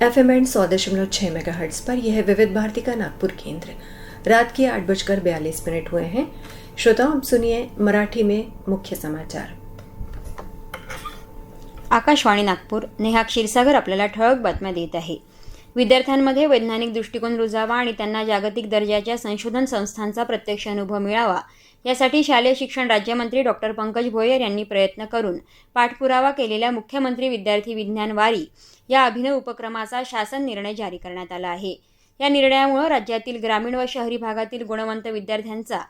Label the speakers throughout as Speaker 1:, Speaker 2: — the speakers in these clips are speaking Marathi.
Speaker 1: FM एंड 100.6 मेगाहर्ट्ज पर यह है विविध भारती का नागपुर केंद्र। रात के 8:42 हुए हैं। श्रोताओं, अब सुनिए मराठी में मुख्य समाचार।
Speaker 2: आकाशवाणी नागपूर, नेहा क्षीरसागर आपल्याला ठळक बातम्या देत आहे। विद्यार्थ्यांमध्ये वैज्ञानिक दृष्टिकोन रुजावा आणि त्यांना जागतिक दर्जाच्या संशोधन संस्थांचा प्रत्यक्ष अनुभव मिळावा यासाठी शालेय शिक्षण राज्यमंत्री डॉक्टर पंकज भोयर यांनी प्रयत्न करून पाठपुरावा केलेल्या मुख्यमंत्री विद्यार्थी विज्ञान वारी या अभिनव उपक्रमाचा शासन निर्णय जारी करण्यात आला आहे। या निर्णयामुळे राज्यातील ग्रामीण व शहरी भागातील गुणवंत विद्यार्थ्यांचा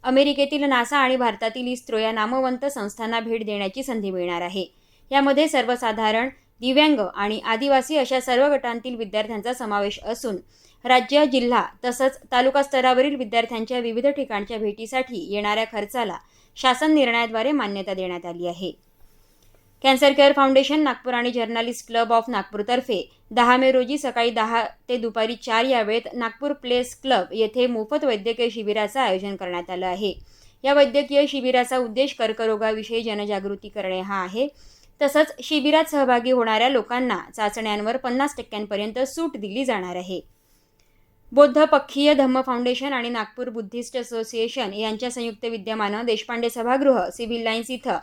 Speaker 2: अमेरिकेतील नासा आणि भारतातील इस्रो या नामवंत संस्थांना भेट देण्याची संधी मिळणार आहे। यामध्ये सर्वसाधारण, दिव्यांग आणि आदिवासी अशा सर्व गटांतील विद्यार्थ्यांचा समावेश असून राज्य, जिल्हा तसंच तालुका स्तरावरील विद्यार्थ्यांच्या विविध ठिकाणच्या भेटीसाठी येणाऱ्या खर्चाला शासन निर्णयाद्वारे मान्यता देण्यात आली आहे। कॅन्सर केअर फाउंडेशन नागपूर आणि जर्नलिस्ट क्लब ऑफ नागपूरतर्फे 10 मे रोजी सकाळी 10 ते दुपारी 4 या वेळेत नागपूर प्लेस क्लब येथे मोफत वैद्यकीय शिबिराचं आयोजन करण्यात आलं आहे। या वैद्यकीय शिबिराचा उद्देश कर्करोगाविषयी जनजागृती करणे हा आहे। तसंच शिबिरात सहभागी होणाऱ्या लोकांना चाचण्यांवर 50% सूट दिली जाणार आहे। बौद्ध पक्षीय धम्म फाउंडेशन आणि नागपूर बुद्धिस्ट असोसिएशन यांच्या संयुक्त विद्यमानं देशपांडे सभागृह, सिव्हिल लाईन्स इथं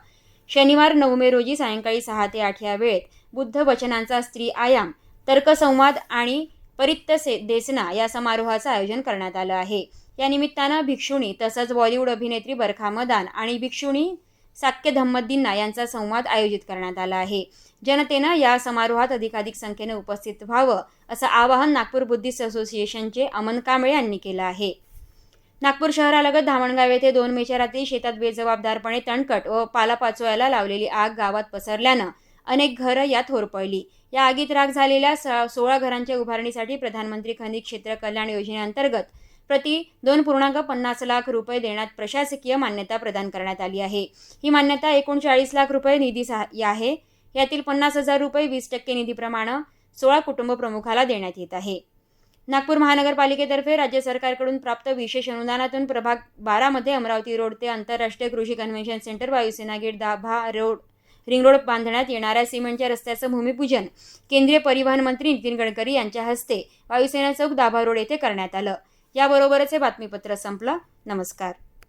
Speaker 2: शनिवार 9 मे रोजी सायंकाळी 6 ते 8 या वेळेत बुद्ध वचनांचा स्त्री आयाम, तर्कसंवाद आणि परित्त देसना या समारोहाचं आयोजन करण्यात आलं आहे। या निमित्तानं भिक्षुणी तसंच बॉलिवूड अभिनेत्री बरखा मदान आणि भिक्षुणी साक्य धम्मद्दींना यांचा संवाद आयोजित करण्यात आला आहे। जनतेनं या समारोहात अधिकाधिक संख्येने उपस्थित व्हावं असं आवाहन नागपूर बुद्धिस्ट असोसिएशनचे अमन कांबळे यांनी केलं आहे। नागपूर शहरालगत धामणगाव येथे 2 मेच्या रात्री शेतात बेजबाबदारपणे तणकट व पालापाचोळ्याला लावलेली आग गावात पसरल्यानं अनेक घरं यात होरपळली। या आगीत राख झालेल्या 16 घरांच्या उभारणीसाठी प्रधानमंत्री खनिज क्षेत्र कल्याण योजनेअंतर्गत प्रति 2.50 लाख रुपये देण्यात प्रशासकीय मान्यता प्रदान करण्यात आली आहे। ही मान्यता एकूण 40 लाख रुपये निधी आहे। यातील 50,000 रुपये 20% निधीप्रमाणे 16 कुटुंब प्रमुखाला देण्यात येत आहे। नागपूर महानगरपालिकेतर्फे राज्य सरकारकडून प्राप्त विशेष अनुदानातून प्रभाग 12 मध्ये अमरावती रोड ते आंतरराष्ट्रीय कृषी कन्व्हेन्शन सेंटर, वायुसेना gate, Dabha road, ring road बांधण्यात येणाऱ्या सिमेंटच्या रस्त्याचं भूमिपूजन केंद्रीय परिवहन मंत्री नितीन गडकरी यांच्या हस्ते वायुसेना चौक, दाभा रोड येथे करण्यात आलं। याबरोबरच हे बातमीपत्र संपलं। नमस्कार।